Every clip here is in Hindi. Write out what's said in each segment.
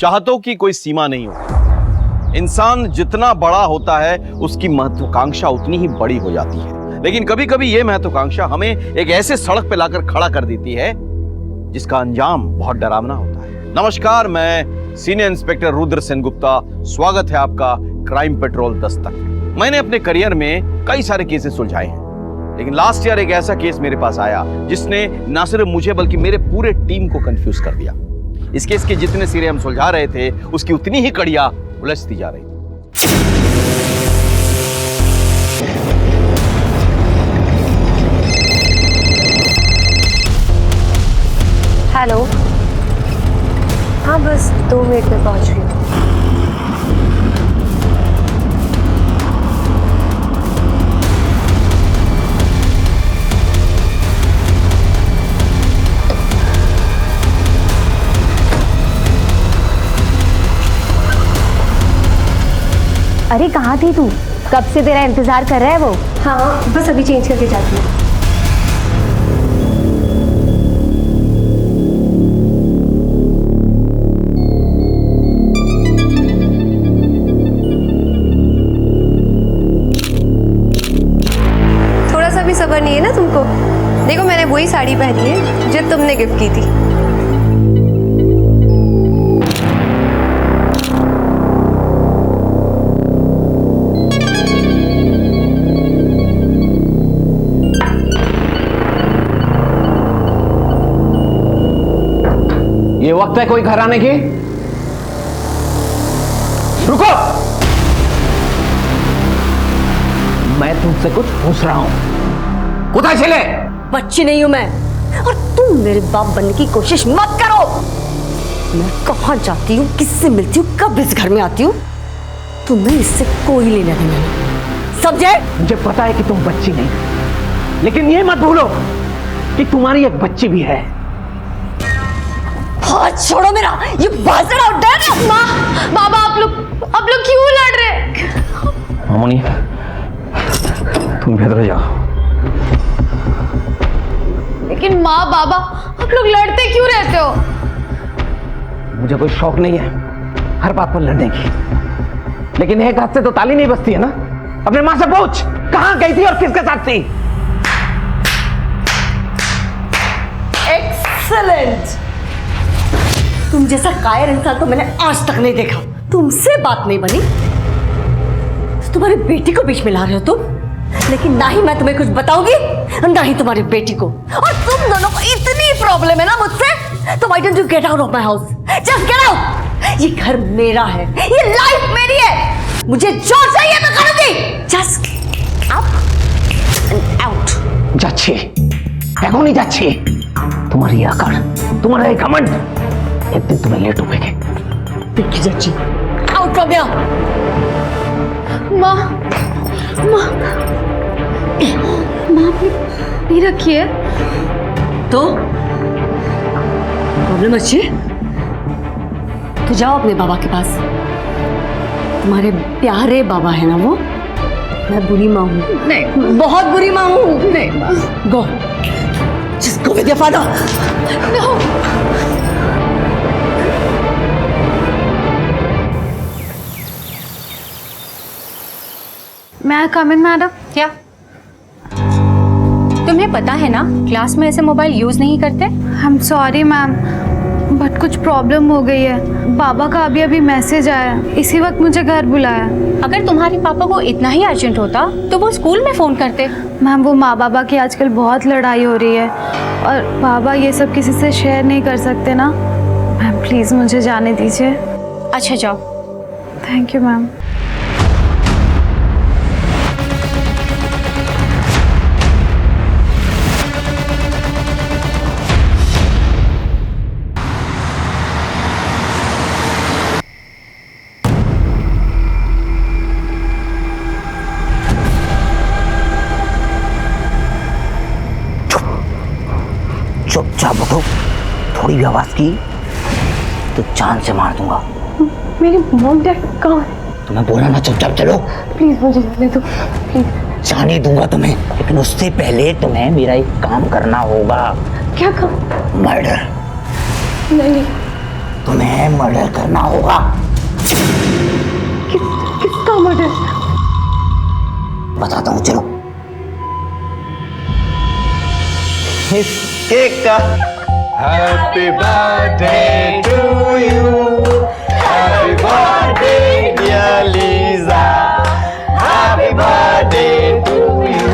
चाहतों की कोई सीमा नहीं होती। इंसान जितना बड़ा होता है उसकी महत्वाकांक्षा उतनी ही बड़ी हो जाती है। लेकिन कभी कभी यह महत्वाकांक्षा हमें एक ऐसे सड़क पे लाकर खड़ा कर देती है जिसका अंजाम बहुत डरावना होता है। नमस्कार, मैं सीनियर इंस्पेक्टर रुद्र सेनगुप्ता। स्वागत है आपका क्राइम पेट्रोल दस्तक। मैंने अपने करियर में कई सारे केसेस सुलझाए हैं, लेकिन लास्ट ईयर एक ऐसा केस मेरे पास आया जिसने न सिर्फ मुझे बल्कि मेरे पूरे टीम को कंफ्यूज कर दिया। इस केस के जितने सिरे हम सुलझा रहे थे उसकी उतनी ही कड़ियां उलझती जा रही थी। हेलो, हाँ बस 2 मिनट में पहुंच रही हूँ। अरे कहाँ थी तू? कब से तेरा इंतजार कर रहा है वो। हाँ बस अभी चेंज करके जाती हूँ। थोड़ा सा भी सब्र नहीं है ना तुमको? देखो मैंने वही साड़ी पहनी है जो तुमने गिफ्ट की थी। ये वक्त है कोई घर आने की? रुको, मैं तुमसे कुछ पूछ रहा हूं। कुत्ता चले? बच्ची नहीं हूं मैं, और तुम मेरे बाप बनने की कोशिश मत करो। मैं कहां जाती हूँ, किससे मिलती हूँ, कब इस घर में आती हूँ, तुम्हें इससे कोई लेना देना नहीं, समझे? मुझे पता है कि तुम बच्ची नहीं, लेकिन ये मत भूलो कि तुम्हारी एक बच्ची भी है। हाथ छोड़ो मेरा, ये बाजरा उठ है ना। माँ, बाबा, आप लोग क्यों लड़ रहे? मामूनी, तुम भीतर जाओ। लेकिन माँ बाबा, आप लोग लड़ते क्यों रहते हो? मुझे कोई शौक नहीं है हर बात पर लड़ने की, लेकिन एक हाथ से तो ताली नहीं बजती है ना। अपने माँ से पूछ, कहाँ गई थी और किसके साथ थी? एक्सीलेंट। तुम जैसा कायर इंसान तो मैंने आज तक नहीं देखा। तुमसे बात नहीं बनी तो तुम्हारी बेटी को बीच में ला रहे हो तुम। लेकिन ना ही मैं तुम्हें कुछ बताऊंगी, ना ही तुम्हारी बेटी को। और तुम दोनों को इतनी प्रॉब्लम है ना मुझसे, तो why don't you get out of my house? Just get out. ये घर मेरा है, ये लाइफ मेरी है। मुझे जो चाहिए मैं करूंगी। Just up and out. जाच्छी, देखो नहीं जाच्छी, तुम्हारी आकर, तुम्हारा एक घमंड एक दिन तुम्हें लेट उठेंगे। देखिए जाच्छी, आउट फ्रॉम हियर। माँ, आपने पी रखी है तो प्रॉब्लम अच्छी है तो जाओ अपने बाबा के पास। तुम्हारे प्यारे बाबा है ना वो। मैं बुरी माँ हूँ? नहीं, बहुत बुरी माँ हूँ। नहीं माँ। Go, just go with your father. No. मैं कम इन मैडम? क्या तुम्हें पता है ना क्लास में ऐसे मोबाइल यूज नहीं करते? I am sorry ma'am, but कुछ प्रॉब्लम हो गई है। बाबा का अभी अभी मैसेज आया, इसी वक्त मुझे घर बुलाया। अगर तुम्हारे पापा को इतना ही अर्जेंट होता तो वो स्कूल में फोन करते। मैम वो माँ बाबा की आजकल बहुत लड़ाई हो रही है और बाबा ये सब किसी से शेयर नहीं कर सकते ना। मैम प्लीज़ मुझे जाने दीजिए। अच्छा जाओ। Thank you ma'am. चुपचाप उठो, थोड़ी भी आवाज की तो जान से मार दूंगा। मेरी मॉम डैड कहाँ है? तुम्हें बोला ना चुपचाप चलो। प्लीज मुझे जाने दो, प्लीज। जाने दूंगा तुम्हें, लेकिन उससे पहले तुम्हें मेरा एक काम करना होगा। क्या काम? मर्डर। नहीं, तुम्हें मर्डर करना होगा। किसका मर्डर? बताता हूँ, चलो। केक का happy birthday to you, happy birthday dear Lisa, happy birthday to you.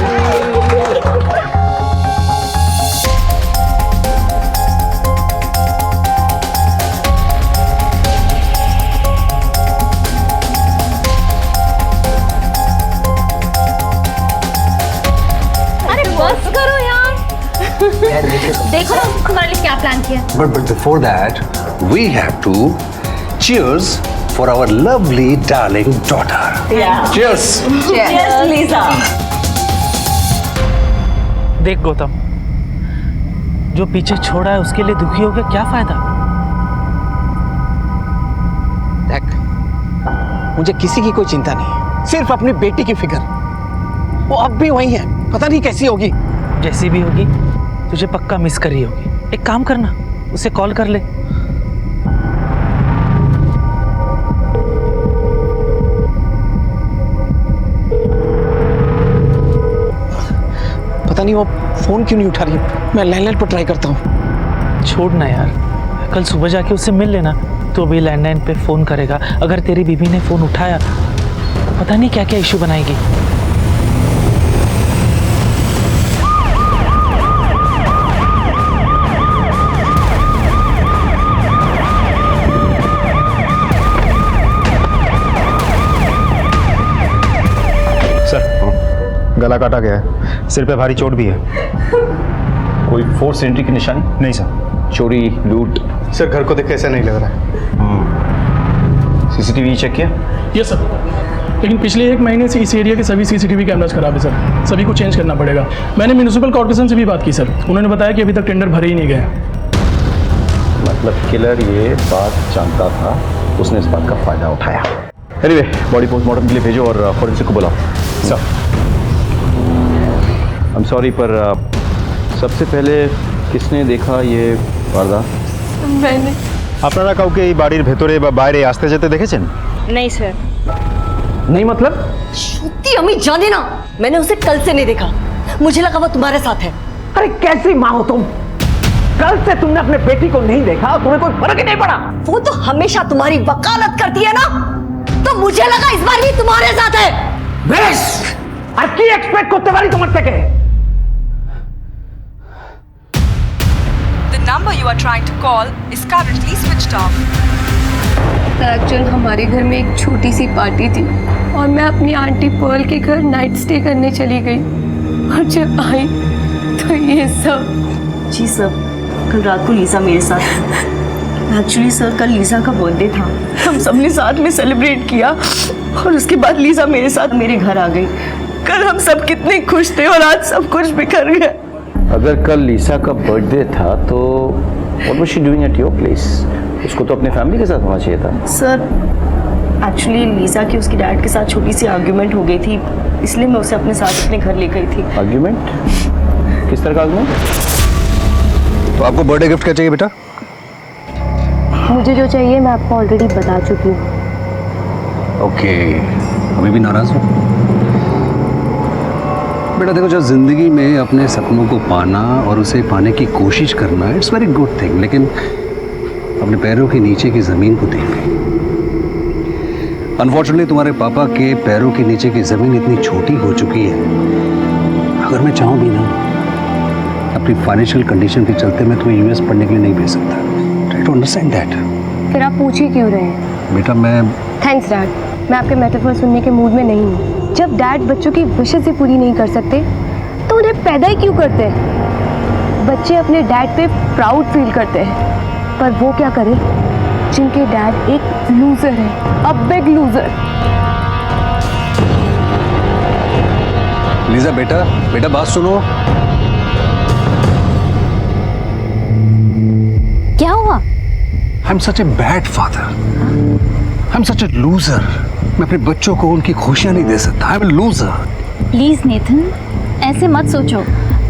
अरे बस करो यार। देखो ना तुम्हारे लिए क्या प्लान किया। But before that, we have to cheers for our lovely darling daughter. Cheers. Yes, Lisa. देख गौतम, जो पीछे छोड़ा है उसके लिए दुखी होकर क्या फायदा। देख, मुझे किसी की कोई चिंता नहीं, सिर्फ अपनी बेटी की फिक्र। वो अब भी वही है, पता नहीं कैसी होगी। जैसी भी होगी तुझे पक्का मिस करी होगी। एक काम करना, उसे कॉल कर ले। पता नहीं वो फोन क्यों नहीं उठा रही। मैं लैंडलाइन पर ट्राई करता हूँ। छोड़ ना यार, कल सुबह जाके उससे मिल लेना। तो अभी लैंडलाइन पे फोन करेगा, अगर तेरी बीबी ने फोन उठाया पता नहीं क्या क्या इशू बनाएगी। गला काटा गया है, सिर पे भारी चोट भी है। कोई फोर्स एंट्री की निशानी? नहीं सर। चोरी, लूट? सर घर को देख के ऐसा नहीं लग रहा है। सीसीटीवी चेक किया? यस सर, लेकिन पिछले 1 महीने से इस एरिया के सभी सीसीटीवी कैमरास खराब है सर। सभी को चेंज करना पड़ेगा। मैंने म्यूनिसिपल कॉर्पोरेशन से भी बात की सर, उन्होंने बताया कि अभी तक टेंडर भरे ही नहीं गए। मतलब किलर ये बात जानता था, उसने इस बात का फायदा उठाया। एनीवे, बॉडी पोस्टमार्टम के लिए भेजो और फॉरेंसिक को बुलाओ। सर आई एम सॉरी, पर सबसे पहले किसने देखा ये वारदात? मैंने। আপনারা কাউকে এই বাড়ির ভেতরে বা বাইরে আসতে যেতে দেখেছেন? नहीं सर। नहीं मतलब? श्रुति अम्मी जाने ना, मैंने उसे कल से नहीं देखा। मुझे लगा वो तुम्हारे साथ है। अरे कैसी माँ हो तुम? कल से तुमने अपने बेटी को नहीं देखा और तुम्हें कोई फर्क ही नहीं पड़ा। वो तो हमेशा तुम्हारी वकालत करती है ना, तो मुझे लगा इस बार भी तुम्हारे साथ है। बेश, আর কি এক্সপেক্ট করতে পারি তোমার থেকে? The number you are trying to call is currently switched off. Actual हमारे घर में एक छोटी सी पार्टी थी और मैं अपनी आंटी पर्ल के घर नाइट स्टे करने चली गई और जब आई तो ये सब। जी सर, कल रात को लीजा मेरे साथ। एक्चुअली सर कल लीजा का बर्थडे था, हम सबने साथ में सेलिब्रेट किया और उसके बाद लीजा मेरे साथ मेरे घर आ गई। कल हम सब कितने खुश थे और आज सब कुछ बिखर गया। अगर कल लीसा का बर्थडे था तो what was she doing at your place? उसको तो अपने फैमिली के साथ होना चाहिए था। सर एक्चुअली लीजा की उसकी डैड के साथ छोटी सी आर्ग्यूमेंट हो गई थी, इसलिए मैं उसे अपने साथ अपने घर ले गई थी। आर्ग्यूमेंट? किस तरह का आर्ग्यूमेंट? तो आपको बर्थडे गिफ्ट क्या चाहिए बेटा? मुझे जो चाहिए मैं आपको ऑलरेडी बता चुकी हूँ। ओके, अभी भी नाराज हो? बेटा देखो, जो जिंदगी में अपने सपनों को पाना और उसे पाने की कोशिश करना, इट्स वेरी गुड थिंग, लेकिन अपने पैरों के नीचे की ज़मीन को देख गई। अनफॉर्चुनेटली तुम्हारे पापा के पैरों के नीचे की ज़मीन इतनी छोटी हो चुकी है, अगर मैं चाहूँ भी ना, अपनी फाइनेंशियल कंडीशन के चलते मैं तुम्हें यूएस पढ़ने के लिए नहीं भेज सकता। Try to understand that. फिर आप पूछ ही क्यों रहे हैं? बेटा मैं थैंक्स डैड, मैं आपके मेटाफर सुनने के मूड में नहीं हूँ। जब डैड बच्चों की विशेस ही पूरी नहीं कर सकते तो उन्हें पैदा ही क्यों करते हैं? बच्चे अपने डैड पे प्राउड फील करते हैं, पर वो क्या करें जिनके डैड एक लूजर है, अ बिग लूजर। लीजा बेटा, बेटा बात सुनो। क्या हुआ? I am such a bad father, I am such a loser. मैं अपने बच्चों को उनकी खुशियां नहीं दे सकता। I am a loser. Please Nathan, ऐसे मत सोचो,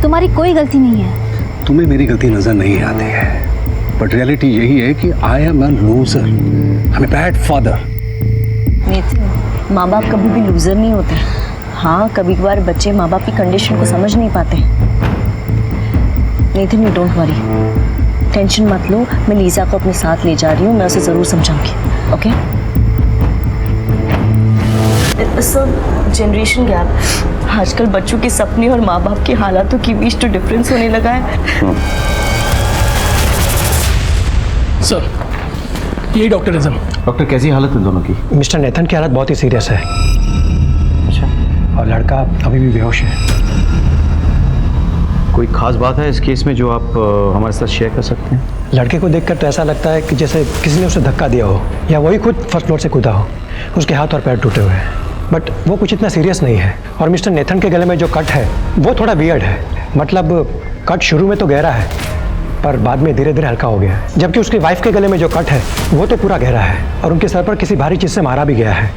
तुम्हारी कोई गलती नहीं है। तुम्हें मेरी गलती नजर नहीं आती है, बट रियलिटी यही है कि I am a loser, I am a bad father. Nitin, माँ बाप कभी भी लूजर नहीं होते। हाँ, कभी कभार बच्चे माँ बाप की कंडीशन को समझ नहीं पाते। Nitin, you don't worry, tension मत लो, मैं लीजा को अपने साथ ले जा रही हूँ, मैं उसे ज़रूर समझाऊंगी। ओके सर, जनरेशन गैप, आजकल बच्चों के सपने और माँ बाप के हालातों के बीच तो डिफरेंस होने लगा है। सर, यही डॉक्टर है सर। डॉक्टर, कैसी हालत है दोनों की? मिस्टर नेथन की हालत बहुत ही सीरियस है। अच्छा। और लड़का अभी भी बेहोश है। कोई खास बात है इस केस में जो आप हमारे साथ शेयर कर सकते हैं? लड़के को देखकर तो ऐसा लगता है कि जैसे किसी ने उसे धक्का दिया हो या वही खुद फर्स्ट फ्लोर से कूदा हो। उसके हाथ और पैर टूटे हुए हैं, बट वो कुछ इतना सीरियस नहीं है। और मिस्टर नेथन के गले में जो कट है वो थोड़ा वियर्ड है। मतलब कट शुरू में तो गहरा है पर बाद में धीरे धीरे हल्का हो गया है, जबकि उसकी वाइफ के गले में जो कट है वो तो पूरा गहरा है और उनके सर पर किसी भारी चीज़ से मारा भी गया है।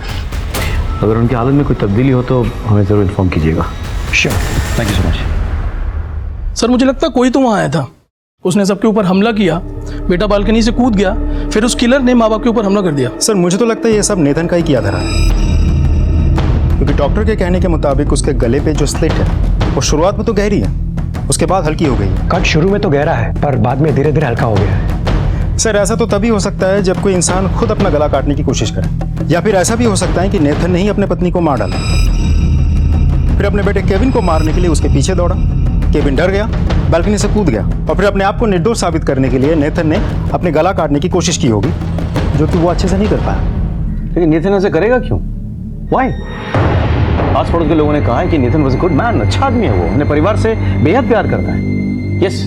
अगर उनकी हालत में कोई तब्दीली हो तो हमें ज़रूर इन्फॉर्म कीजिएगा। Sure, thank you so much. Sir, मुझे लगता है कोई तो वहाँ आया था, उसने सबके ऊपर हमला किया, बेटा बालकनी से कूद गया, फिर उस किलर ने माँ बाप के ऊपर हमला कर दिया। सर, मुझे तो लगता है ये सब नेथन का ही किया धरा है, क्योंकि डॉक्टर के कहने के मुताबिक उसके गले पे जो स्लिट है वो शुरुआत में तो गहरी है, उसके बाद हल्की हो गई है। कट शुरू में तो गहरा है पर बाद में धीरे धीरे हल्का हो गया है। सर, ऐसा तो तभी हो सकता है जब कोई इंसान खुद अपना गला काटने की कोशिश करे, या फिर ऐसा भी हो सकता है कि नेथन ने ही अपने पत्नी को मार डाला, फिर अपने बेटे केविन को मारने के लिए उसके पीछे दौड़ा। केविन डर गया, बालकनी से कूद गया और फिर अपने आप को निर्दोष साबित करने के लिए नेथन ने अपने गला काटने की कोशिश की होगी, जो कि वो अच्छे से नहीं कर पाया। लेकिन नेथन ऐसे करेगा क्यों? व्हाई? आस पड़ोस के लोगों ने कहा है कि Nathan was a good man, अच्छा आदमी है वो, अपने परिवार से बेहद प्यार करता है। यस,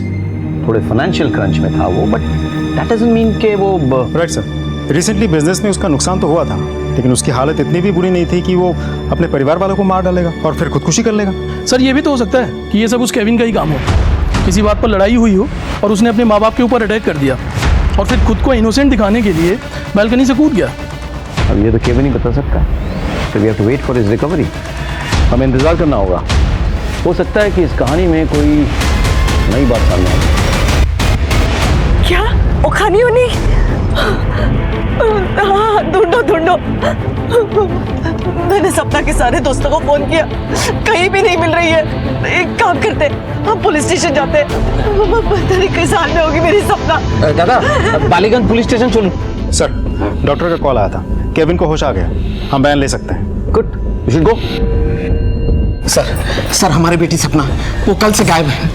थोड़े फाइनेंशियल क्रंच में था वो, बट दैट डजंट मीन कि वो राइट सर, रिसेंटली बिजनेस में उसका नुकसान तो हुआ था, लेकिन उसकी हालत इतनी भी बुरी नहीं थी कि वो अपने परिवार वालों को मार डालेगा और फिर खुदकुशी कर लेगा। सर, ये भी तो हो सकता है कि ये सब उस केविन का ही काम हो, किसी बात पर लड़ाई हुई हो और उसने अपने माँ बाप के ऊपर अटैक कर दिया और फिर खुद को इनोसेंट दिखाने के लिए बालकनी से कूद गया। अब ये तो केविन ही बता सकता है, तो we have to wait for his recovery. हमें इंतजार करना होगा, हो सकता है कि इस कहानी में कोई नई बात सामने आए। क्या ओखानी होनी? हाँ, ढूंढो ढूंढो। मैंने सपना के सारे दोस्तों को फोन किया, कहीं भी नहीं मिल रही है। एक काम करते, हम पुलिस स्टेशन जाते, पता नहीं किस हाल में होगी मेरी सपना। दादा, बालीगंज पुलिस स्टेशन चलो। सर, डॉक्टर का कॉल आया था, केविन को होश आ गया, हम बयान ले सकते हैं। Good, you should go. Sir, हमारी बेटी सपना वो कल से गायब है।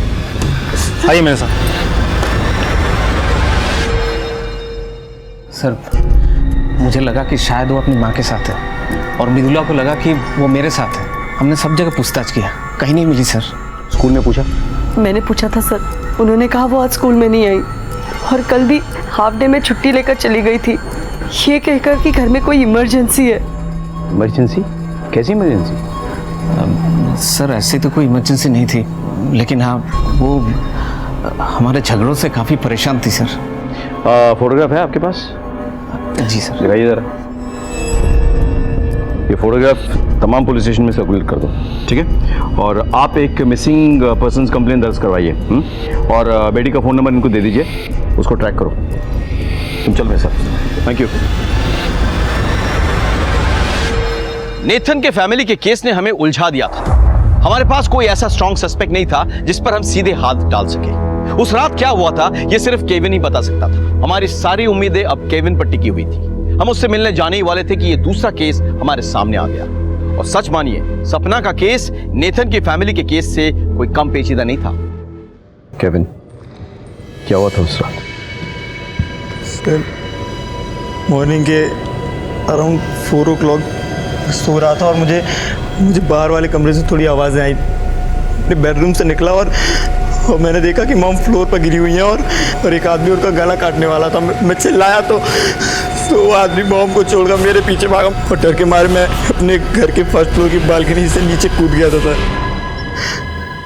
आइए मेरे साथ। सर, मुझे लगा कि शायद वो अपनी माँ के साथ है और मृदुला को लगा कि वो मेरे साथ है। हमने सब जगह पूछताछ किया, कहीं नहीं मिली सर। स्कूल में पूछा? मैंने पूछा था सर, उन्होंने कहा वो आज स्कूल में नहीं आई और कल भी हाफ डे में छुट्टी लेकर चली गई थी, ये कहकर कि घर में कोई इमरजेंसी है। इमरजेंसी? कैसी इमरजेंसी? सर, ऐसी तो कोई इमरजेंसी नहीं थी, लेकिन हाँ, वो हमारे झगड़ों से काफ़ी परेशान थी सर। फोटोग्राफ है आपके पास? जी सर। दिखाइए जरा। ये फोटोग्राफ तमाम पुलिस स्टेशन में सर्कुलेट कर दो, ठीक है? और आप एक मिसिंग पर्सन्स कंप्लेंट दर्ज करवाइए, और बेटी का फ़ोन नंबर इनको दे दीजिए, उसको ट्रैक करो। तुम चल मेरे साथ। Thank you. नेथन के फैमिली के केस ने हमें उलझा दिया था। हमारे पास कोई ऐसा स्ट्रॉन्ग सस्पेक्ट नहीं था जिस पर हम सीधे हाथ डाल सके। उस रात क्या हुआ था ये सिर्फ केविन ही बता सकता था। हमारी सारी उम्मीदें अब केविन पर टिकी हुई थी। हम उससे मिलने जाने ही वाले थे कि ये दूसरा केस हमारे सामने आ गया। और सच मानिए, सपना का केस नेथन की फैमिली के केस से कोई कम पेचीदा नहीं था। केविन, क्या हुआ था उस रात? सर, मॉर्निंग के अराउंड 4 o'clock सो रहा था और मुझे बाहर वाले कमरे से थोड़ी आवाज़ें आई। अपने बेडरूम से निकला और मैंने देखा कि मॉम फ्लोर पर गिरी हुई है और एक आदमी उनका गला काटने वाला था। मैं चिल्लाया तो वो आदमी मॉम को छोड़कर मेरे पीछे भागा और डर के मारे मैं अपने घर के फर्स्ट फ्लोर की बालकनी से नीचे कूद गया था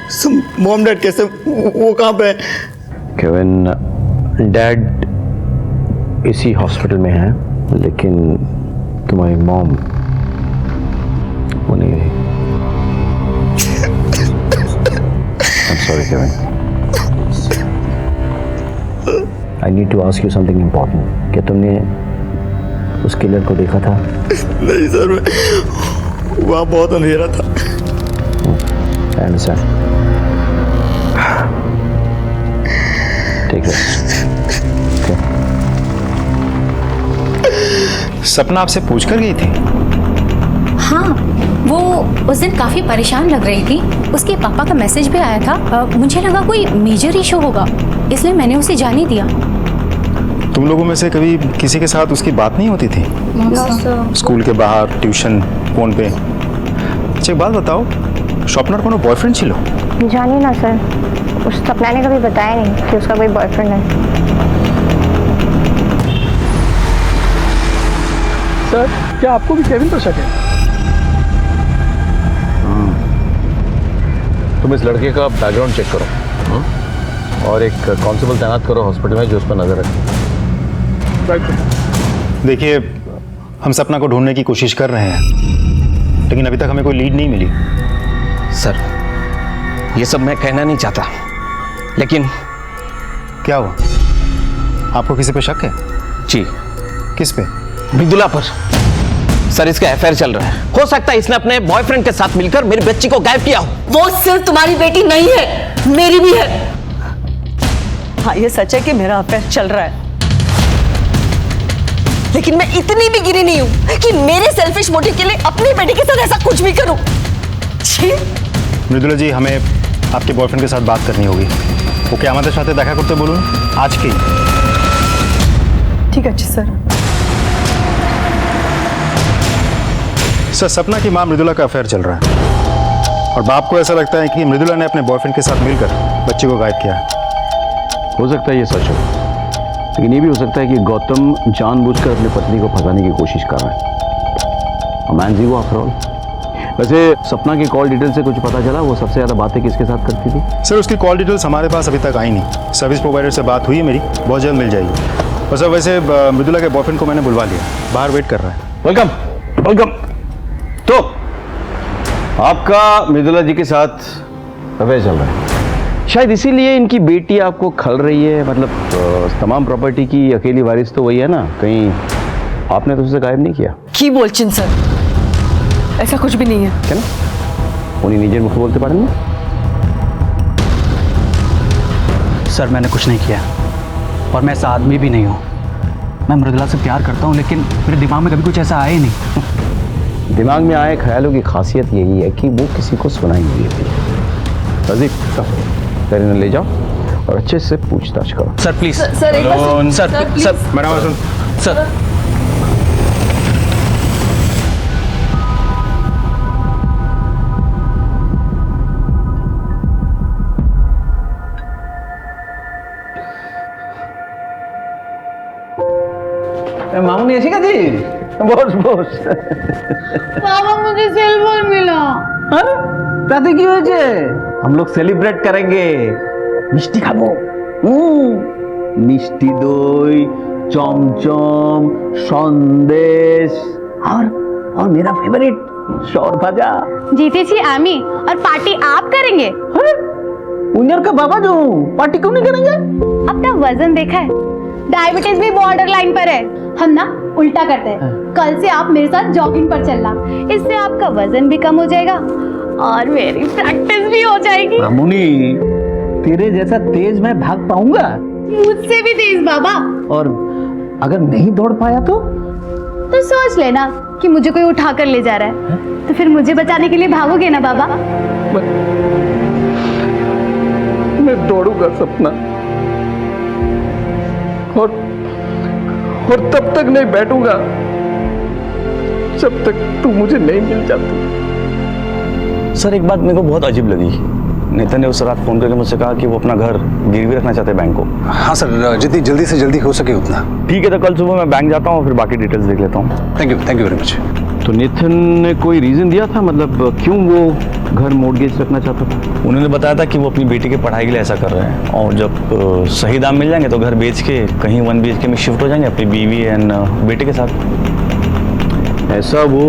सर। मॉम डैड कैसे, वो कहाँ पे है? केविन, डैड इसी हॉस्पिटल में है, लेकिन तुम्हारी मॉम वो नहीं रही। I'm sorry, Kevin. I need to ask you something important. क्या तुमने उस किलर को देखा था? नहीं सर, वहाँ बहुत अंधेरा था। I understand. ठीक है। सपना आपसे पूछ कर गई थी? हाँ, वो उस दिन काफ़ी परेशान लग रही थी। उसके पापा का मैसेज भी आया था। मुझे लगा कोई मेजर इशू होगा, इसलिए मैंने उसे जाने दिया। तुम लोगों में से कभी किसी के साथ उसकी बात नहीं होती थी? स्कूल के बाहर, ट्यूशन, फोन पे? अच्छा एक बात बताओ, स्वप्नार कोनो बॉयफ्रेंड छिलो? जानिए ना सर, उस सपना ने कभी बताया नहीं कि उसका कोई बॉयफ्रेंड है। सर, क्या आपको भी केविन पर शक है? तुम इस लड़के का बैकग्राउंड चेक करो और एक कांस्टेबल तैनात करो हॉस्पिटल में जो उस पर नजर रखे। देखिए, हम सपना को ढूंढने की कोशिश कर रहे हैं, लेकिन अभी तक हमें कोई लीड नहीं मिली। सर, ये सब मैं कहना नहीं चाहता, लेकिन क्या हुआ? आपको किसी पे शक है? जी। किस पे? मृदुला पर। सर, इसका अफेयर चल रहा है। हो सकता है इसने अपने बॉयफ्रेंड के साथ मिलकर मेरी बच्ची को गायब किया हो। वो सिर्फ तुम्हारी बेटी नहीं है, मेरी भी है। हाँ, ये सच है कि मेरा अफेयर चल रहा है, लेकिन मैं इतनी भी गिरी नहीं हूं कि मेरे सेल्फिश मोटिव के लिए अपनी बेटी के साथ ऐसा कुछ भी करूं। छी। मृदुला जी, हमें आपके बॉयफ्रेंड के साथ बात करनी होगी। वो क्या हमारे साथ देखा करते बोलूँ आज की? ठीक है जी सर। सर, सपना की मां मृदुला का अफेयर चल रहा है और बाप को ऐसा लगता है कि मृदुला ने अपने बॉयफ्रेंड के साथ मिलकर बच्चे को गायब किया। हो सकता है ये सच हो, लेकिन ये भी हो सकता है कि गौतम जानबूझकर अपनी पत्नी को फंसाने की कोशिश कर रहा है। मैन जी वो आफ्टर ऑल। वैसे सपना की कॉल डिटेल से कुछ पता चला? वो सबसे ज़्यादा बातें किसके साथ करती थी? सर, उसकी कॉल डिटेल्स हमारे पास अभी तक आई नहीं। सर्विस प्रोवाइडर से बात हुई है मेरी, बहुत जल्द मिल जाएगी। और सर, वैसे मृदुला के बॉयफ्रेंड को मैंने बुलवा लिया, बाहर वेट कर रहा है। Welcome welcome. तो आपका मृदुला जी के साथ अफेयर चल रहा है, शायद इसीलिए इनकी बेटी आपको खल रही है। मतलब तमाम प्रॉपर्टी की अकेली वारिस तो वही है ना, कहीं आपने तो उसे गायब नहीं किया? की बोलचिन सर, ऐसा कुछ भी नहीं है। क्या ना उन्हीं निजे मुख बोलते पारे ना? सर, मैंने कुछ नहीं किया और मैं ऐसा आदमी भी नहीं हूँ। मैं मृदुला से प्यार करता हूँ, लेकिन मेरे दिमाग में कभी कुछ ऐसा आया ही नहीं। दिमाग में आए ख्यालों की खासियत यही है कि वो किसी को सुनाई नहीं देती। रज़ीक, तेरे ले जाओ और अच्छे से पूछताछ करो। Sir please. सर एक बार सर सर मैडम सुन। सर मामूनी ऐसी का जी? बोस बोस। पापा, मुझे सेल फोन मिला। अरे ताते की वजह? हम लोग सेलिब्रेट करेंगे। मिष्टी खाबो। मिष्टी दई, चमचम, संदेश और मेरा फेवरेट शौर भाजा। जीतेছি আমি और पार्टी आप करेंगे? उन्यर का बाबा जो पार्टी क्यों नहीं करेंगे? अपना वजन देखा है? डायबिटीज भी बॉर्डर लाइन पर है। हम ना उल्टा करते हैं। कल से आप मेरे साथ जॉगिंग पर चलना, इससे आपका वजन भी कम हो जाएगा और मेरी प्रैक्टिस भी हो जाएगी। मामूनी, तेरे जैसा तेज मैं भाग पाऊंगा? मुझसे भी तेज बाबा। और अगर नहीं दौड़ पाया तो सोच लेना कि मुझे कोई उठा कर ले जा रहा है, तो फिर मुझे बचाने के लिए भागोगे ना बाबा? मैं दौड़ूंगा सपना, और तब तक नहीं बैठूंगा जब तक तू मुझे नहीं मिल जाती। सर, एक बात मेरे को बहुत अजीब लगी। नेता ने उस रात फोन करके मुझसे कहा कि वो अपना घर गिरवी रखना चाहते हैं बैंक को। हाँ सर, जितनी जल्दी से जल्दी हो सके उतना। ठीक है, तो कल सुबह मैं बैंक जाता हूँ, फिर बाकी डिटेल्स देख लेता हूँ। Thank you very much. तो नितिन ने कोई रीजन दिया था, मतलब क्यों वो घर मॉर्गेज रखना चाहता था? उन्होंने बताया था कि वो अपनी बेटी की पढ़ाई के लिए ऐसा कर रहे हैं, और जब सही दाम मिल जाएंगे तो घर बेच के कहीं 1 BHK में शिफ्ट हो जाएंगे अपनी बीवी एंड बेटे के साथ। ऐसा वो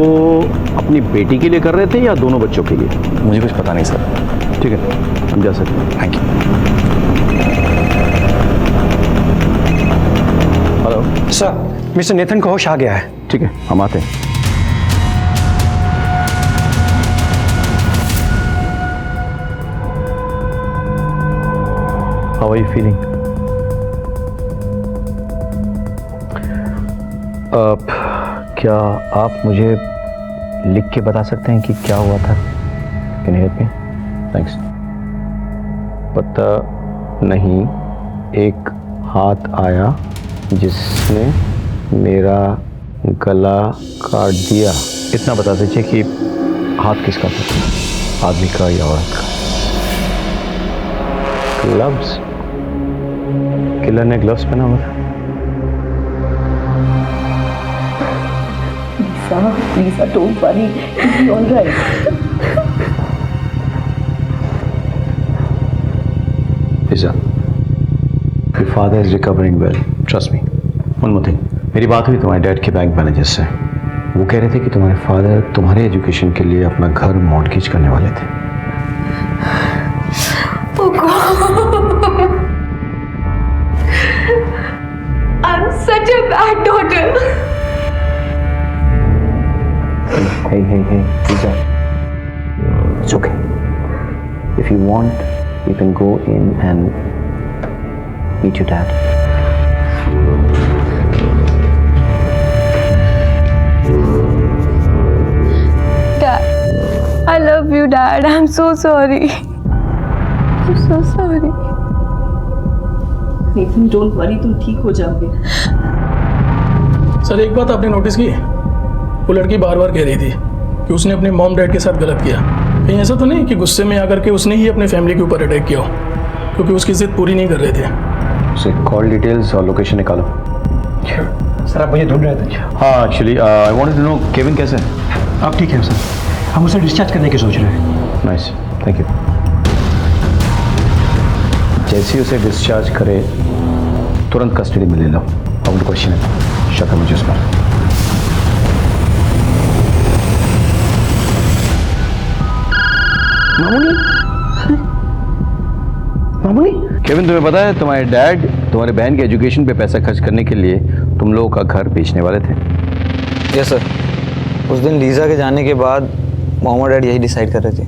अपनी बेटी के लिए कर रहे थे या दोनों बच्चों के लिए? मुझे कुछ पता नहीं सर। ठीक है, हम जा सकते हैं। Thank you. Sir, mister Nathan को होश आ गया है। ठीक है, हम आते हैं। How are you feeling? क्या आप मुझे लिख के बता सकते हैं कि क्या हुआ था? Can you help me? Thanks. पता नहीं, एक हाथ आया जिसने मेरा गला काट दिया। इतना बता दीजिए कि हाथ किसका था, आदमी का या औरत का? ग्लव्स? किलर ने ग्लव्स पहना हुआ था? Lisa, don't worry. It'll be all right. Lisa, your father is recovering well. Trust me. One more thing. मेरी बात हुई तुम्हारे डैड के बैंक मैनेजर से। वो कह रहे थे कि तुम्हारे फादर तुम्हारे एजुकेशन के लिए अपना घर मॉर्टगेज करने वाले थे। Oh God. I'm such a bad daughter. Hey, Lisa. It's okay. If you want, you can go in and meet your dad. Dad, I love you, Dad. I'm so sorry. I'm so sorry. Nathan, don't worry, तुम ठीक हो जाओगे। सर, एक बात आपने नोटिस की? वो लड़की बार बार कह रही थी कि उसने अपने मॉम डैड के साथ गलत किया। कहीं ऐसा तो नहीं कि गुस्से में आकर के उसने ही अपने फैमिली के ऊपर अटैक किया हो, क्योंकि उसकी जिद पूरी नहीं कर रहे थे। उसे कॉल डिटेल्स और लोकेशन निकालो। सर, आप मुझे ढूंढ रहे थे? हाँ, actually I wanted to know Kevin कैसे है? आप ठीक है सर? हम उसे डिस्चार्ज करने की सोच रहे हैं। Nice, thank you. जैसे ही उसे डिस्चार्ज करे तुरंत कस्टडी में ले लो। I want to question it. शक है मुझे उस पर। मामूली, केविन, तुम्हें पता है तुम्हारे डैड तुम्हारे बहन के एजुकेशन पे पैसा खर्च करने के लिए तुम लोगों का घर बेचने वाले थे? Yes sir. उस दिन लीजा के जाने के बाद मॉम और डैड यही डिसाइड कर रहे थे।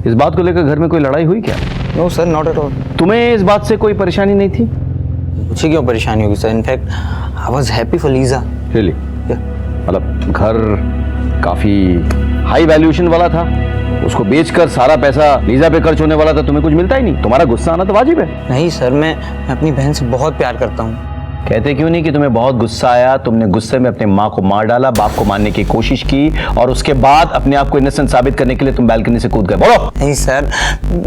इस बात को लेकर घर में कोई लड़ाई हुई क्या? No sir, not at all. तुम्हें इस बात से कोई परेशानी नहीं थी? मुझे क्यों परेशानी होगी sir? In fact I was happy for Lisa. Really? मतलब घर काफी हाई वैल्यूएशन वाला था, उसको बेचकर सारा पैसा लीजा पे खर्च होने वाला था, तुम्हें कुछ मिलता ही नहीं। तुम्हारा गुस्सा आना तो वाजिब है। नहीं सर, मैं अपनी बहन से बहुत प्यार करता हूँ। कहते क्यों नहीं कि तुम्हें बहुत गुस्सा आया, तुमने गुस्से में अपने माँ को मार डाला, बाप को मारने की कोशिश की और उसके बाद अपने आप को इनोसेंट साबित करने के लिए तुम बैल्कनी से कूद गए। बोलो। नहीं सर,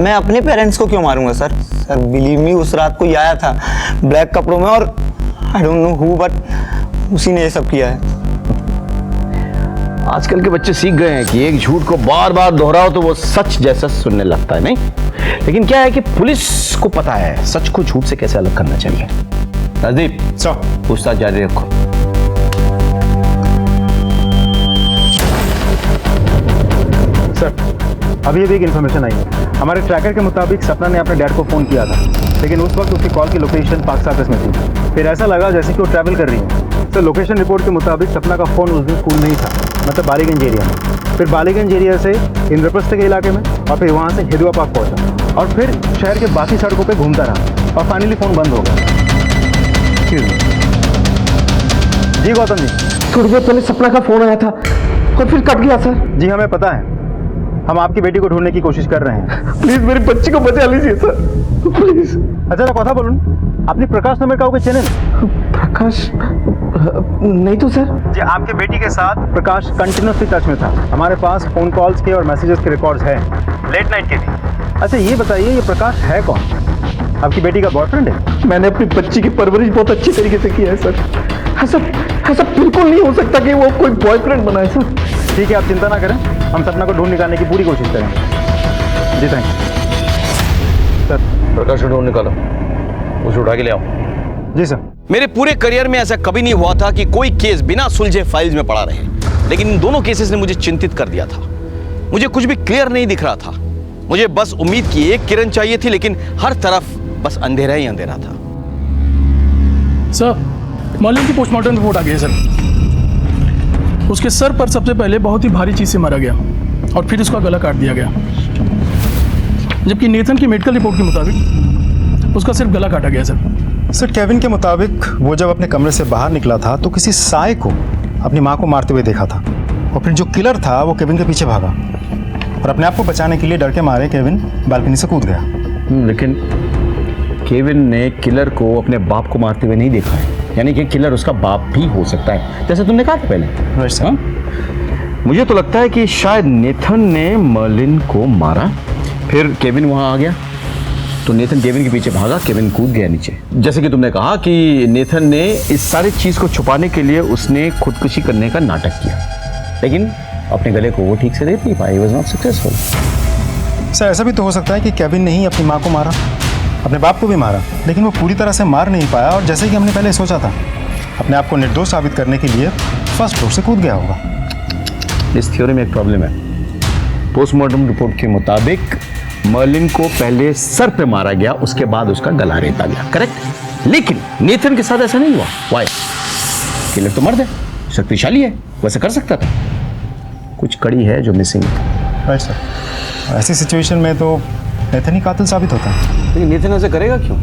मैं अपने पेरेंट्स को क्यों मारूंगा सर? सर बिलीव मी, उस रात कोई आया था ब्लैक कपड़ों में और I don't know who, but उसी ने ये सब किया है। आजकल के बच्चे सीख गए हैं कि एक झूठ को बार बार दोहराओ तो वो सच जैसा सुनने लगता है, नहीं? लेकिन क्या है कि पुलिस को पता है सच को झूठ से कैसे अलग करना चाहिए। राजदीप, पूछताछ जारी रखो। सर, अभी एक इन्फॉर्मेशन आई है। हमारे ट्रैकर के मुताबिक सपना ने अपने डैड को फ़ोन किया था, लेकिन उस वक्त उसकी कॉल की लोकेशन पाक साकस में थी। फिर ऐसा लगा जैसे कि वो ट्रैवल कर रही है। सर, लोकेशन रिपोर्ट के मुताबिक सपना का फ़ोन उस दिन स्कूल में ही था, मतलब बालीगंज एरिया में। फिर बालीगंज एरिया से इंद्रप्रस्थ के इलाके में और फिर वहाँ से हिदुआ पार्क पहुँचा और फिर शहर के बाकी सड़कों पर घूमता रहा और फाइनली फ़ोन बंद हो गया। जी गौतम जी, थोड़ी देर पहले सपना का फोन आया था और फिर कट गया सर। जी हमें पता है, हम आपकी बेटी को ढूंढने की कोशिश कर रहे हैं। प्लीज मेरी बच्ची को बचा लीजिए सर, प्लीज। अच्छा कथा बोलूं, अपनी प्रकाश नंबर का चैनल? प्रकाश नहीं तो सर। जी आपके बेटी के साथ प्रकाश कंटिन्यूसली टच में था। हमारे पास फोन कॉल्स के और मैसेजेस के रिकॉर्ड्स हैं, लेट नाइट के भी। अच्छा ये बताइए, ये प्रकाश है कौन? आपकी बेटी का बॉयफ्रेंड है? मैंने अपनी बच्ची की परवरिश बहुत अच्छी तरीके से की है सर। ऐसा बिल्कुल नहीं हो सकता कि वो कोई बॉयफ्रेंड बनाए सर। ठीक है, आप चिंता ना करें, हम सपना को ढूंढ निकालने की पूरी कोशिश करेंगे। जी थैंक यू सर। प्रकाश को ढूंढ निकालो, उसे उठा के ले आओ। जी सर। मेरे पूरे करियर में ऐसा कभी नहीं हुआ था कि कोई केस बिना सुलझे फाइल्स में पड़ा रहे, लेकिन इन दोनों केसेस ने मुझे चिंतित कर दिया था। मुझे कुछ भी क्लियर नहीं दिख रहा था। मुझे बस उम्मीद की एक किरण चाहिए थी, लेकिन हर तरफ बस अंधेरा ही अंधेरा था। सर, मॉर्निंग की पोस्टमार्टम रिपोर्ट आ गई है सर। उसके सर पर सबसे पहले बहुत ही भारी चीज़ से मारा गया और फिर उसका गला काट दिया गया, जबकि नेथन की मेडिकल रिपोर्ट के मुताबिक उसका सिर्फ गला काटा गया सर। सर केविन के मुताबिक वो जब अपने कमरे से बाहर निकला था तो किसी साय को अपनी माँ को मारते हुए देखा था, और फिर जो किलर था वो केविन के पीछे भागा और अपने आप को बचाने के लिए डर के मारे केविन बालकनी से कूद गया। लेकिन केविन ने किलर को अपने बाप को मारते हुए नहीं देखा है, यानी कि किलर उसका बाप भी हो सकता है, जैसे तुमने कहा था पहले। हाँ? मुझे तो लगता है कि शायद नेथन ने मर्लिन को मारा, फिर केविन वहां आ गया तो नेथन केविन के पीछे भागा, केविन कूद गया नीचे। जैसे कि तुमने कहा कि नेथन ने इस सारी चीज को छुपाने के लिए उसने खुदकुशी करने का नाटक किया, लेकिन अपने गले को वो ठीक से देख नहीं पाया, he was not successful. Sir ऐसा भी तो हो सकता है कि केविन ने ही अपनी माँ को मारा, अपने बाप को भी मारा, लेकिन वो पूरी तरह से मार नहीं पाया और जैसे कि हमने पहले सोचा था अपने आप को निर्दोष साबित करने के लिए फर्स्ट फ्लोर से कूद गया होगा। इस थ्योरी में एक प्रॉब्लम है। पोस्टमार्टम रिपोर्ट के मुताबिक मर्लिन को पहले सर पे मारा गया, उसके बाद उसका गला रेता गया, करेक्ट। लेकिन नेथन के साथ ऐसा नहीं हुआ। वाई? किलर तो मर्द है, शक्तिशाली है, वैसे कर सकता था। कुछ कड़ी है जो मिसिंग है। राइट सर, ऐसी सिचुएशन में तो नेथन ही कातिल साबित होता है। लेकिन नेथन ऐसे करेगा क्यों?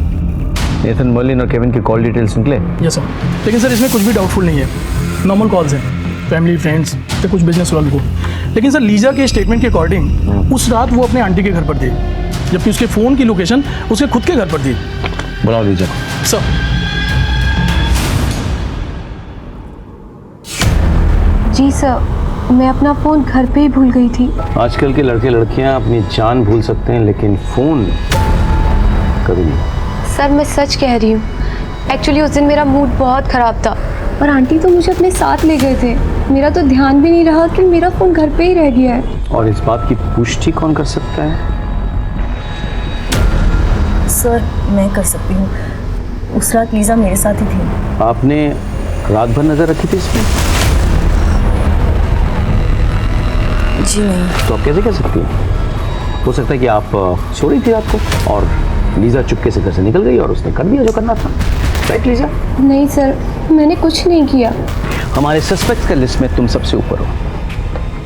नेथन मर्लिन और केविन की कॉल डिटेल्स निकले? यस सर, लेकिन सर इसमें कुछ भी डाउटफुल नहीं है। नॉर्मल कॉल्स हैं, फैमिली फ्रेंड्स या कुछ बिजनेस वालों को। लेकिन सर लीजा के स्टेटमेंट के अकॉर्डिंग उस रात वो अपने आंटी के घर पर थी, जबकि उसके फ़ोन की लोकेशन उसके खुद के घर पर थी। बुलाओ लीजा को। सर जी सर, मैं अपना फ़ोन घर पे ही भूल गई थी। आजकल के लड़के लड़कियां अपनी जान भूल सकते हैं लेकिन फ़ोन कभी नहीं। सर मैं सच कह रही हूँ, एक्चुअली उस दिन मेरा मूड बहुत ख़राब था और आंटी तो मुझे अपने साथ ले गए थे। मेरा तो ध्यान भी नहीं रहा कि मेरा फ़ोन घर पे ही रह गया है। और इस बात की पुष्टि कौन कर सकता है? सर मैं कर सकती हूँ, उस रात लीजा मेरे साथ ही थी। आपने रात भर नजर रखी थी इसमें? जी नहीं। तो आप कैसे कह सकती हैं? हो सकता है कि आप सो रही थी रात को और लीजा चुपके से घर से निकल गई और उसने कर दिया जो करना था। Right Lisa? नहीं सर, मैंने कुछ नहीं किया। हमारे सस्पेक्ट्स के लिस्ट में तुम सबसे ऊपर हो,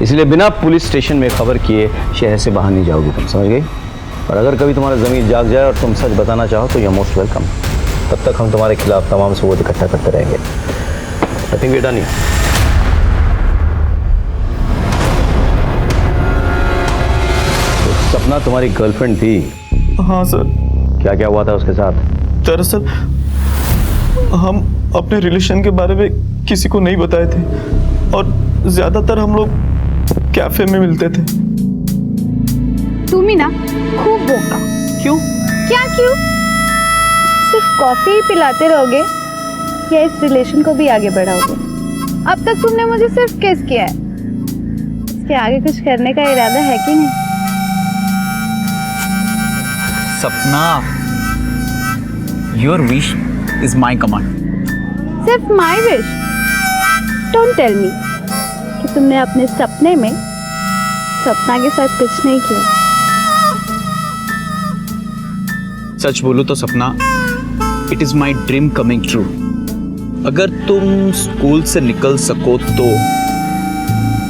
इसलिए बिना पुलिस स्टेशन में खबर किए शहर से बाहर नहीं जाओगी, तुम समझ गई? और अगर कभी तुम्हारा ज़मीर जाग जाए और तुम सच बताना चाहो तो यू मोस्ट वेलकम। तब तक हम तुम्हारे खिलाफ तमाम सबूत इकट्ठा करते रहेंगे। आई थिंक बेटा नहीं। तो सपना तुम्हारी गर्लफ्रेंड थी? हाँ सर। क्या क्या हुआ था उसके साथ? दरअसल हम अपने रिलेशन के बारे में किसी को नहीं बताए थे और ज्यादातर हम लोग कैफे में मिलते थे। तुम ही ना खूब बोका। क्यों? क्या क्यों? सिर्फ कॉफी ही पिलाते रहोगे या इस रिलेशन को भी आगे बढ़ाओगे? अब तक तुमने मुझे सिर्फ किस किया है, इसके आगे कुछ करने का इरादा है कि नहीं? Sapna, your wish is my command. सिर्फ my wish? Don't tell me कि तुमने अपने सपने में सपना के साथ कुछ नहीं किया। सच बोलो तो सपना, it is my dream coming true. अगर तुम स्कूल से निकल सको तो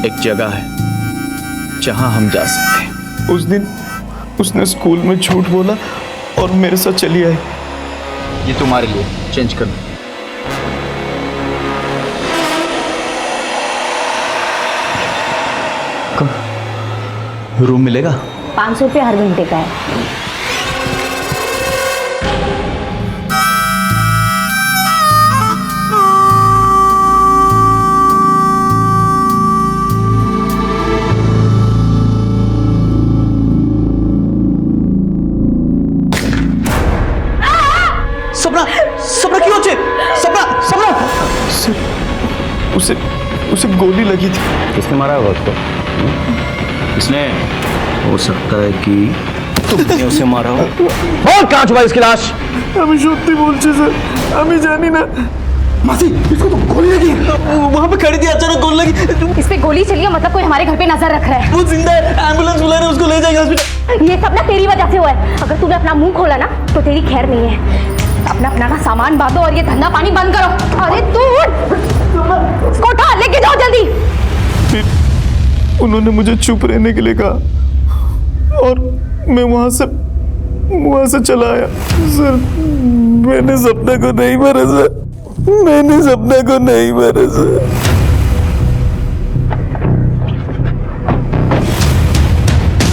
एक जगह है जहां हम जा सकते हैं। उस दिन उसने स्कूल में झूठ बोला और मेरे साथ चली आई। ये तुम्हारे लिए चेंज कर दो। रूम मिलेगा? 500 रुपये हर घंटे का है। सपना, सपना क्यों होचे? सपना, सपना! उसे उसे गोली लगी थी। किसने मारा होगा उसको? इसने? हो सकता है कि तुमने उसे मारा हो। और कहाँ छुपा इसकी लाश? আমি সত্যি বলছি স্যার, আমি জানি না। मासी, इसको तो गोली लगी। वहाँ पे खड़ी थी, अचानक गोली लगी। इस पे गोली चली है, मतलब कोई हमारे घर पे नजर रख रहा है। वो जिंदा है, एम्बुलेंस बुला रहे हैं, उसको ले जाएंगे हॉस्पिटल। ये सब ना तेरी वजह से हुआ है। अगर तूने अपना मुंह खोला ना तो तेरी खैर नहीं है। अपना अपना का सामान बांधो और ये धंधा पानी बंद करो। अरे तू उसको उठा लेके जाओ जल्दी। फिर उन्होंने मुझे चुप रहने के लिए कहा और मैं वहां से चला आया। सर मैंने सपने को नहीं मारा सर, मैंने सपने को नहीं मारा सर।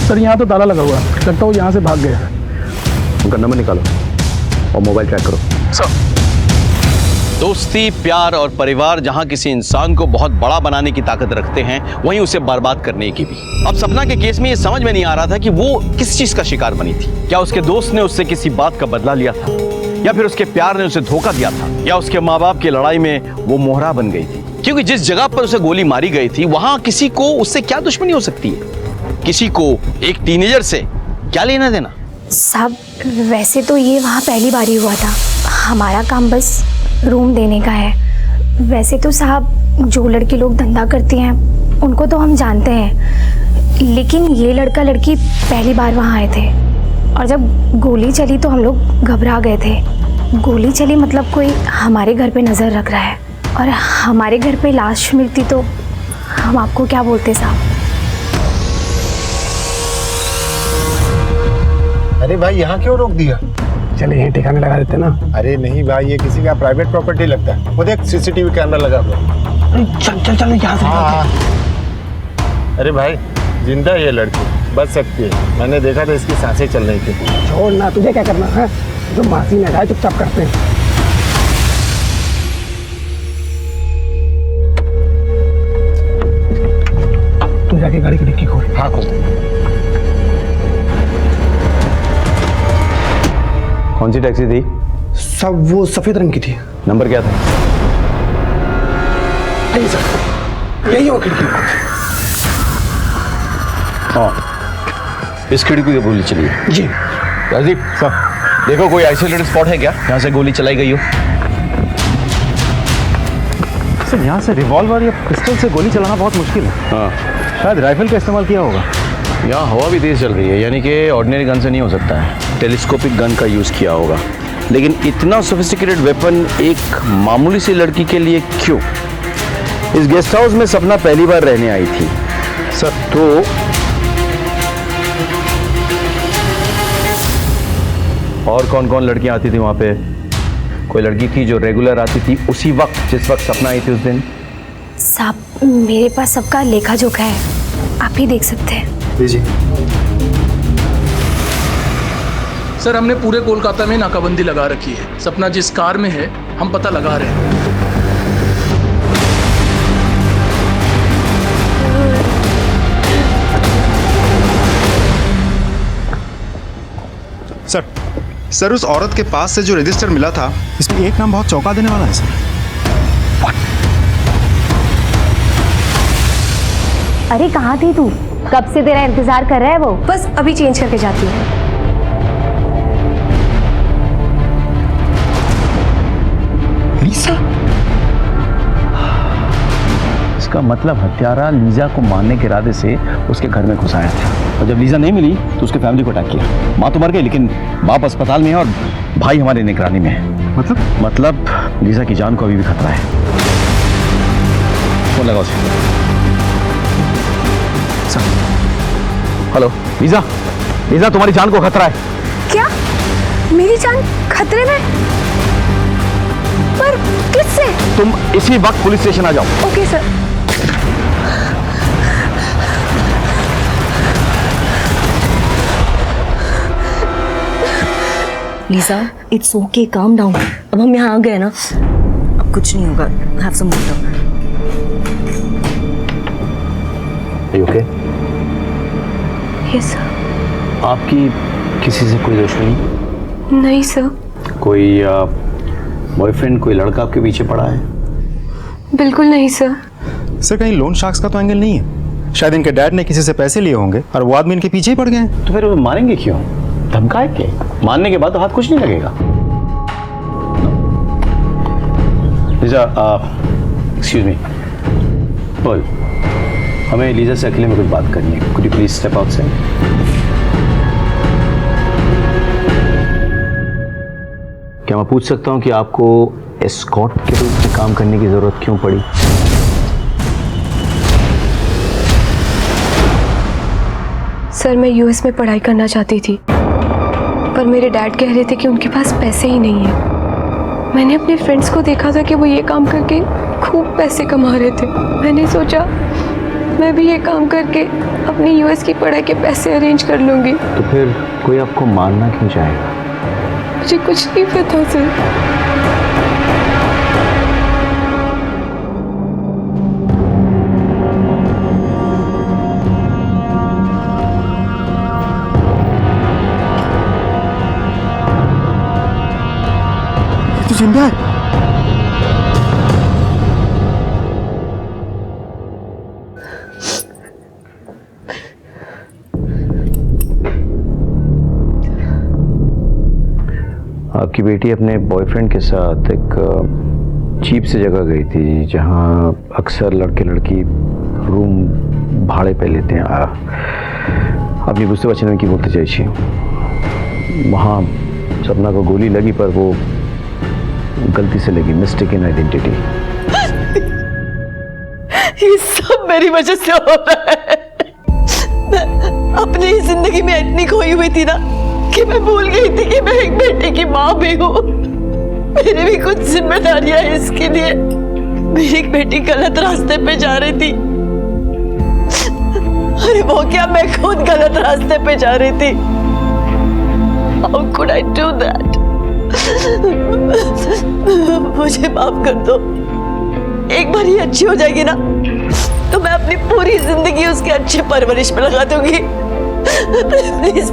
सर यहाँ तो ताला लगा हुआ है, लगता है वो यहाँ से भाग गया है। उनका नंबर निकालो और मोबाइल ट्रैक करो। सर दोस्ती, प्यार और परिवार जहां किसी इंसान को बहुत बड़ा बनाने की ताकत रखते हैं, वहीं उसे बर्बाद करने की भी। अब सपना के केस में ये समझ में नहीं आ रहा था कि वो किस चीज का शिकार बनी थी। क्या उसके दोस्त ने उससे किसी बात का बदला लिया था, या फिर उसके प्यार ने उसे धोखा दिया था, या उसके माँ बाप की लड़ाई में वो मोहरा बन गई थी। क्योंकि जिस जगह पर उसे गोली मारी गई थी वहां किसी को उससे क्या दुश्मनी हो सकती है? किसी को एक टीनेजर से क्या लेना देना? साहब वैसे तो ये वहाँ पहली बार ही हुआ था, हमारा काम बस रूम देने का है। वैसे तो साहब जो लड़के लोग धंधा करती हैं उनको तो हम जानते हैं, लेकिन ये लड़का लड़की पहली बार वहाँ आए थे और जब गोली चली तो हम लोग घबरा गए थे। गोली चली मतलब कोई हमारे घर पे नज़र रख रहा है, और हमारे घर पे लाश मिलती तो हम आपको क्या बोलते साहब। अरे भाई यहाँ क्यों रोक दिया? चले यहीं ठिकाने लगा देते ना। अरे नहीं भाई, ये किसी का प्राइवेट प्रॉपर्टी लगता है। वो देख सीसीटीवी कैमरा लगा हुआ। चल चल चल यहाँ से। हाँ। अरे भाई जिंदा ये लड़की, बच सकती है। मैंने देखा था इसकी सांसें चल रही थी। छोड़ ना, तुझे क्या करना है? जो मासी ने कहा चुपचाप करते हैं। तू जाके गाड़ी की डिक्की खोल। हाँ खोल। कौन सी टैक्सी थी? सब वो सफेद रंग की थी। नंबर क्या था? नहीं सर, यही वो खिड़की। हाँ, इस खिड़की की गोली चली है। जी राजीव सर, देखो कोई आइसोलेटेड स्पॉट है क्या यहाँ से गोली चलाई गई हो? सर यहाँ से रिवॉल्वर या पिस्टल से गोली चलाना बहुत मुश्किल है। हाँ, शायद राइफल का इस्तेमाल किया होगा। यहाँ हवा भी तेज चल रही है, यानी कि ऑर्डिनरी गन से नहीं हो सकता है। टेलीस्कोपिक गन का यूज़ किया होगा। लेकिन इतना सोफिस्टिकेटेड वेपन एक मामूली सी लड़की के लिए क्यों? इस गेस्ट हाउस में सपना पहली बार रहने आई थी सर, तो और कौन कौन लड़कियां आती थी वहाँ पे? कोई लड़की थी जो रेगुलर आती थी उसी वक्त जिस वक्त सपना आई थी उस दिन? साहब मेरे पास सबका लेखा जोखा है, आप ही देख सकते हैं। जी सर हमने पूरे कोलकाता में नाकाबंदी लगा रखी है। सपना जिस कार में है हम पता लगा रहे हैं। सर उस औरत के पास से जो रजिस्टर मिला था, इसमें एक नाम बहुत चौंका देने वाला है सर। अरे कहाँ थी तू? कब से तेरा इंतजार कर रहा है वो। बस अभी चेंज करके जाती हूँ। लीजा? इसका मतलब हत्यारा लीजा को मारने के इरादे से उसके घर में घुस आया था, और जब लीजा नहीं मिली तो उसके फैमिली को अटैक किया। माँ तो मर गई, लेकिन बाप अस्पताल में है और भाई हमारे निगरानी में है। मतलब लीजा की जान को अभी भी खतरा है। फोन लगाओ उसे। हेलो लीजा, लीजा तुम्हारी जान को खतरा है। क्या? मेरी जान खतरे में? पर किससे? तुम इसी वक्त पुलिस स्टेशन आ जाओ। Okay sir. Lisa it's okay, calm down. अब हम यहाँ आ गए ना, अब कुछ नहीं होगा। Have some water. Okay? Yes sir. आपकी किसी से कोई दुश्मनी? नहीं सर। कोई बॉयफ्रेंड, कोई लड़का आपके पीछे पड़ा है? बिल्कुल नहीं सर। सर कहीं लोन शार्क्स का तो एंगल नहीं है? शायद इनके डैड ने किसी से पैसे लिए होंगे और वो आदमी इनके पीछे ही पड़ गए हैं। तो फिर वो मारेंगे क्यों? धमकाए के? मारने के बाद तो हाथ कुछ नहीं लगेगा। लीजा, एक्सक्यूज मी, बोल, हमें लीजा से अकेले में कुछ बात करनी है। Could you please step outside? क्या मैं पूछ सकता हूँ कि आपको एस्कॉर्ट के रूप में काम करने की ज़रूरत क्यों पड़ी? सर मैं यूएस में पढ़ाई करना चाहती थी, पर मेरे डैड कह रहे थे कि उनके पास पैसे ही नहीं है। मैंने अपने फ्रेंड्स को देखा था कि वो ये काम करके खूब पैसे कमा रहे थे। मैंने सोचा मैं भी ये काम करके अपनी यूएस की पढ़ाई के पैसे अरेंज कर लूँगी। तो फिर कोई आपको मारना क्यों चाहेगा? मुझे कुछ नहीं पता सर। तू जिंदा है? आपकी बेटी अपने बॉयफ्रेंड के साथ एक चीप सी जगह गई थी जहां अक्सर लड़के लड़की रूम भाड़े पे लेते हैं। আপনি বুঝতে পারছেন আমি কি বলতে চাইছি। वहाँ सपना को गोली लगी पर वो गलती से लगी, मिस्टेकन आइडेंटिटी। ये सब मेरी वजह से हो रहा है। मैं अपनी जिंदगी में इतनी खोई हुई थी ना कि मैं भूल गई थी कि मैं एक बेटे की माँ भी हूँ। मेरी भी कुछ जिम्मेदारियां हैं इसके लिए। मेरी एक बेटी गलत रास्ते पे जा रही थी। अरे वो क्या, मैं खुद गलत रास्ते पे जा रही थी। How could I do that? मुझे माफ कर दो। एक बार ये अच्छी हो जाएगी ना तो मैं अपनी पूरी जिंदगी उसके अच्छे परवरिश में लगा दूंगी। प्लीज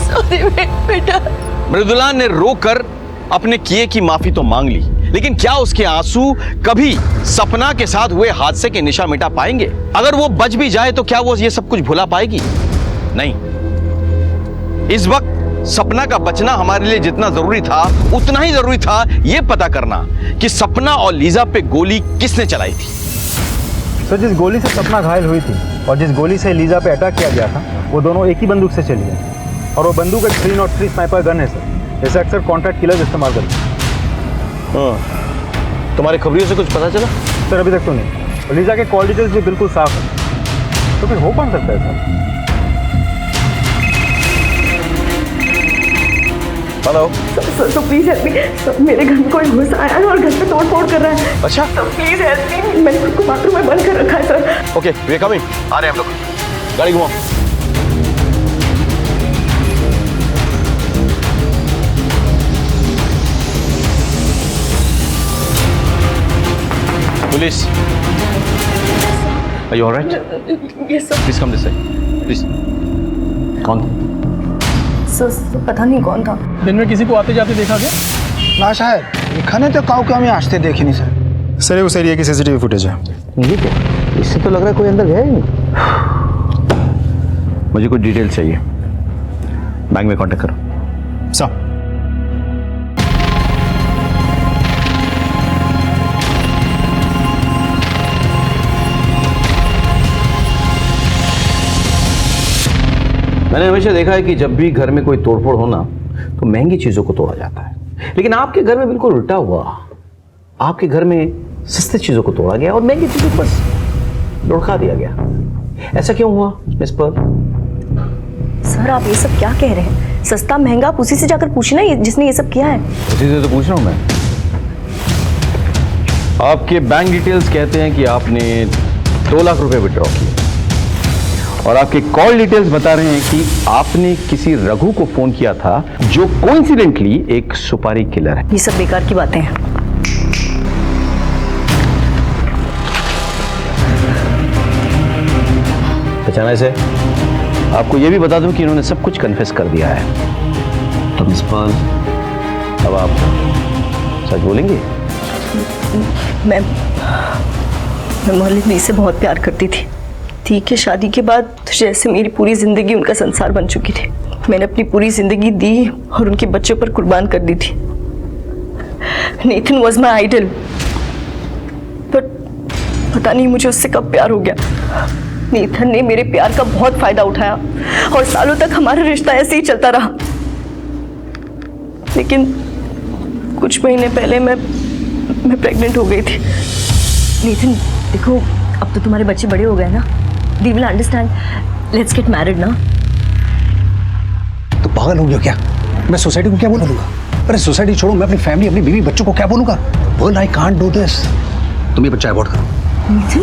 सॉरी बेटा। मृदुला ने रोकर अपने किए की माफी तो मांग ली, लेकिन क्या उसके आंसू कभी सपना के साथ हुए हादसे के निशा मिटा पाएंगे? अगर वो बच भी जाए तो क्या वो ये सब कुछ भुला पाएगी? नहीं। इस वक्त सपना का बचना हमारे लिए जितना जरूरी था उतना ही जरूरी था ये पता करना कि सपना और लीजा पे गोली किसने चलाई थी। सर जिस गोली से सपना घायल हुई थी और जिस गोली से लीजा पे अटैक किया गया था वो दोनों एक ही बंदूक से चली है और वो बंदूक एक 303 स्नाइपर गन है सर। जैसे अक्सर कॉन्ट्रैक्ट किलर्स इस्तेमाल करते हैं। तुम्हारे खबरियों से कुछ पता चला? सर अभी तक तो नहीं। लीजा के कॉल डिटेल्स भी बिल्कुल साफ है, तो फिर हो कौन सकता है sir? Hello sir please help me. मेरे घर में कोई घुस आया है और घर पे तोड़ फोड़ कर रहा है। अच्छा सर प्लीज हेल्प मी। मैंने खुद को बाथरूम में बंद कर रखा है सर। ओके वे कमिंग। आ रहे हैं हम लोग। गाड़ी घुमाओ। Police. Are you all right? Yes sir. Please come this side. Please. कौन? सर पता नहीं कौन था। दिन में किसी को आते जाते देखा क्या? ना शायद एखाने तो काउ के हमें आस्ते देखे नहीं सर। सर उस एरिया की सीसीटीवी फुटेज है। ये क्या? इससे तो लग रहा है कोई अंदर गया ही नहीं। मुझे कुछ डिटेल चाहिए। बैंक में कांटेक्ट करो। सर मैंने हमेशा देखा है कि जब भी घर में कोई तोड़फोड़ हो ना तो महंगी चीजों को तोड़ा जाता है, लेकिन आपके घर में बिल्कुल उल्टा हुआ। आपके घर में सस्ती चीजों को तोड़ा गया और महंगी चीजों को बस लुढ़का दिया गया। ऐसा क्यों हुआ मिस पर्ल? सर आप ये सब क्या कह रहे हैं? सस्ता महंगा आप उसी से जाकर पूछना जिसने ये सब किया है। उसी से तो पूछ रहा हूं मैं। आपके बैंक डिटेल्स कहते हैं कि आपने 2 लाख रुपए विड्रॉ किए और आपके कॉल डिटेल्स बता रहे हैं कि आपने किसी रघु को फोन किया था जो कोइंसिडेंटली एक सुपारी किलर है। ये सब बेकार की बातें हैं। पहचाना इसे? आपको यह भी बता दूं कि इन्होंने सब कुछ कन्फेस कर दिया है। तो मिस पर्ल अब आप सच बोलेंगे? मैं मोहल्ले में इसे बहुत प्यार करती थी। ठीक है, शादी के बाद जैसे मेरी पूरी जिंदगी उनका संसार बन चुकी थी। मैंने अपनी पूरी जिंदगी दी और उनके बच्चों पर कुर्बान कर दी थी। Nathan was my idol, but पता नहीं मुझे उससे कब प्यार हो गया। नेथन ने मेरे प्यार का बहुत फायदा उठाया और सालों तक हमारा रिश्ता ऐसे ही चलता रहा। लेकिन कुछ महीने पहले मैं प्रेग्नेंट हो गई थी। नेथन देखो, अब तो तुम्हारे बच्चे बड़े हो गए ना, they will understand. Let's get married ना। तो पागल हो गया क्या? मैं सोसाइटी को क्या बोलूंगा? अरे सोसाइटी छोड़ो, मैं अपनी फैमिली, अपनी बीवी बच्चों को क्या बोलूंगा? बोल आई कांट डू दिस। तुम ये बच्चा अबॉर्ट करो। Nathan,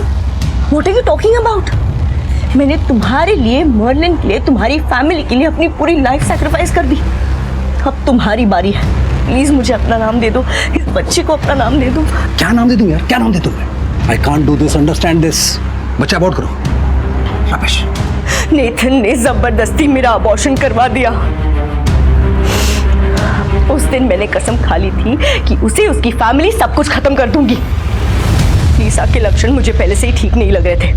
what are you talking about? मैंने तुम्हारे लिए, मर्लिन के लिए, तुम्हारी फैमिली के लिए अपनी पूरी लाइफ सैक्रिफाइस कर दी। अब तुम्हारी बारी है। प्लीज मुझे अपना नाम दे दो, इस बच्चे को अपना नाम दे दो। क्या नाम दे दूं यार? क्या नाम दे दूं मैं? I can't do this, understand this. बच्चा अबॉर्ट करो। रमेश, नेथन ने जबरदस्ती मेरा अबॉर्शन करवा दिया। उस दिन मैंने कसम खा ली थी कि उसे, उसकी फैमिली, सब कुछ खत्म कर दूंगी। लीसा के लक्षण मुझे पहले से ही ठीक नहीं लग रहे थे।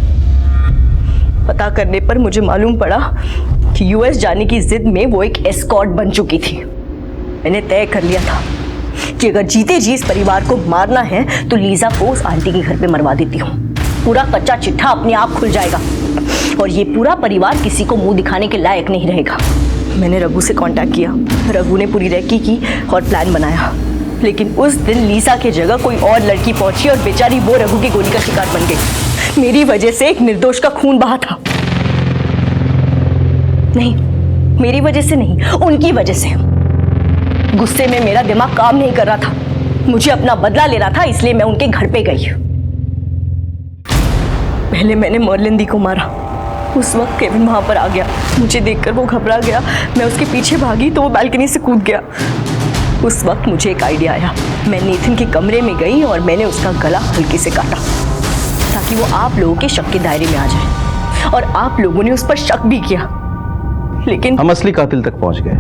पता करने पर मुझे मालूम पड़ा कि यूएस जाने की जिद में वो एक एस्कॉर्ट बन चुकी थी। मैंने तय कर लिया था कि अगर जीते जी इस परिवार को मारना है तो लीजा को उस आंटी के घर पे मरवा देती हूँ। पूरा कच्चा चिट्ठा अपने आप खुल जाएगा और ये पूरा परिवार किसी को मुंह दिखाने के लायक नहीं रहेगा। मैंने रघु से कांटेक्ट किया। रघु ने पूरी रेकी की और प्लान बनाया। लेकिन उस दिन लीसा की जगह कोई और लड़की पहुंची और बेचारी वो रघु की गोली का शिकार बन गई। मेरी वजह से एक निर्दोष का खून बहा था। नहीं, मेरी वजह से नहीं, उनकी वजह से। गुस्से में मेरा दिमाग काम नहीं कर रहा था। मुझे अपना बदला लेना था, इसलिए मैं उनके घर पे गई। पहले मैंने मर्लिन दी को मारा। उस वक्त केविन वहां पर आ गया। मुझे देखकर वो घबरा गया। मैं उसके पीछे भागी तो वो बालकनी से कूद गया। उस वक्त मुझे एक आइडिया आया। मैं नेथन के कमरे में गई और मैंने उसका गला हल्के से काटा ताकि वो आप लोगों के शक के दायरे में आ जाए। और आप लोगों ने उस पर शक भी किया, लेकिन हम असली कातिल तक पहुंच गए।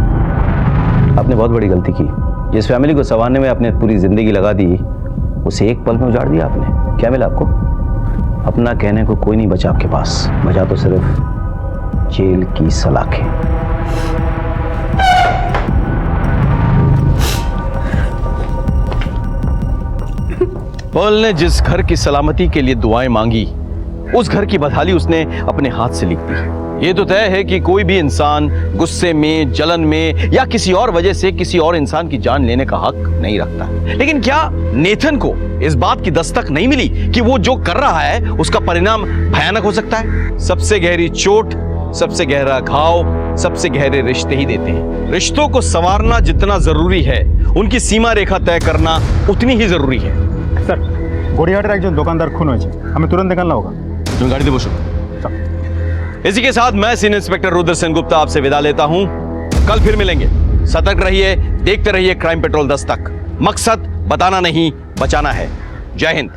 आपने बहुत बड़ी गलती की। जिस फैमिली को संवारने में आपने पूरी जिंदगी लगा दी, उसे एक पल में उजाड़ दिया आपने। क्या मिला आपको? अपना कहने को कोई नहीं बचा आपके पास। बचा तो सिर्फ जेल की सलाखें। पर्ल ने जिस घर की सलामती के लिए दुआएं मांगी, उस घर की बदहाली उसने अपने हाथ से लिख दी। ये तो तय है कि कोई भी इंसान गुस्से में, जलन में या किसी और वजह से किसी और इंसान की जान लेने का हक नहीं रखता। लेकिन क्या नेथन को इस बात की दस्तक नहीं मिली कि वो जो कर रहा है उसका परिणाम भयानक हो सकता है? सबसे गहरी चोट, सबसे गहरा घाव, सबसे गहरे रिश्ते ही देते हैं। रिश्तों को संवारना जितना जरूरी है, उनकी सीमा रेखा तय करना उतनी ही जरूरी है। सर, গড়িয়াহাটের একজন দোকানদার খুন হয়েছে, हमें तुरंत निकलना होगा। तुम गाड़ी दे बसो। इसी के साथ मैं सीनियर इंस्पेक्टर रुद्र सेन गुप्ता आपसे विदा लेता हूं। कल फिर मिलेंगे। सतर्क रहिए, देखते रहिए क्राइम पेट्रोल 10 तक। मकसद बताना नहीं, बचाना है। जय हिंद।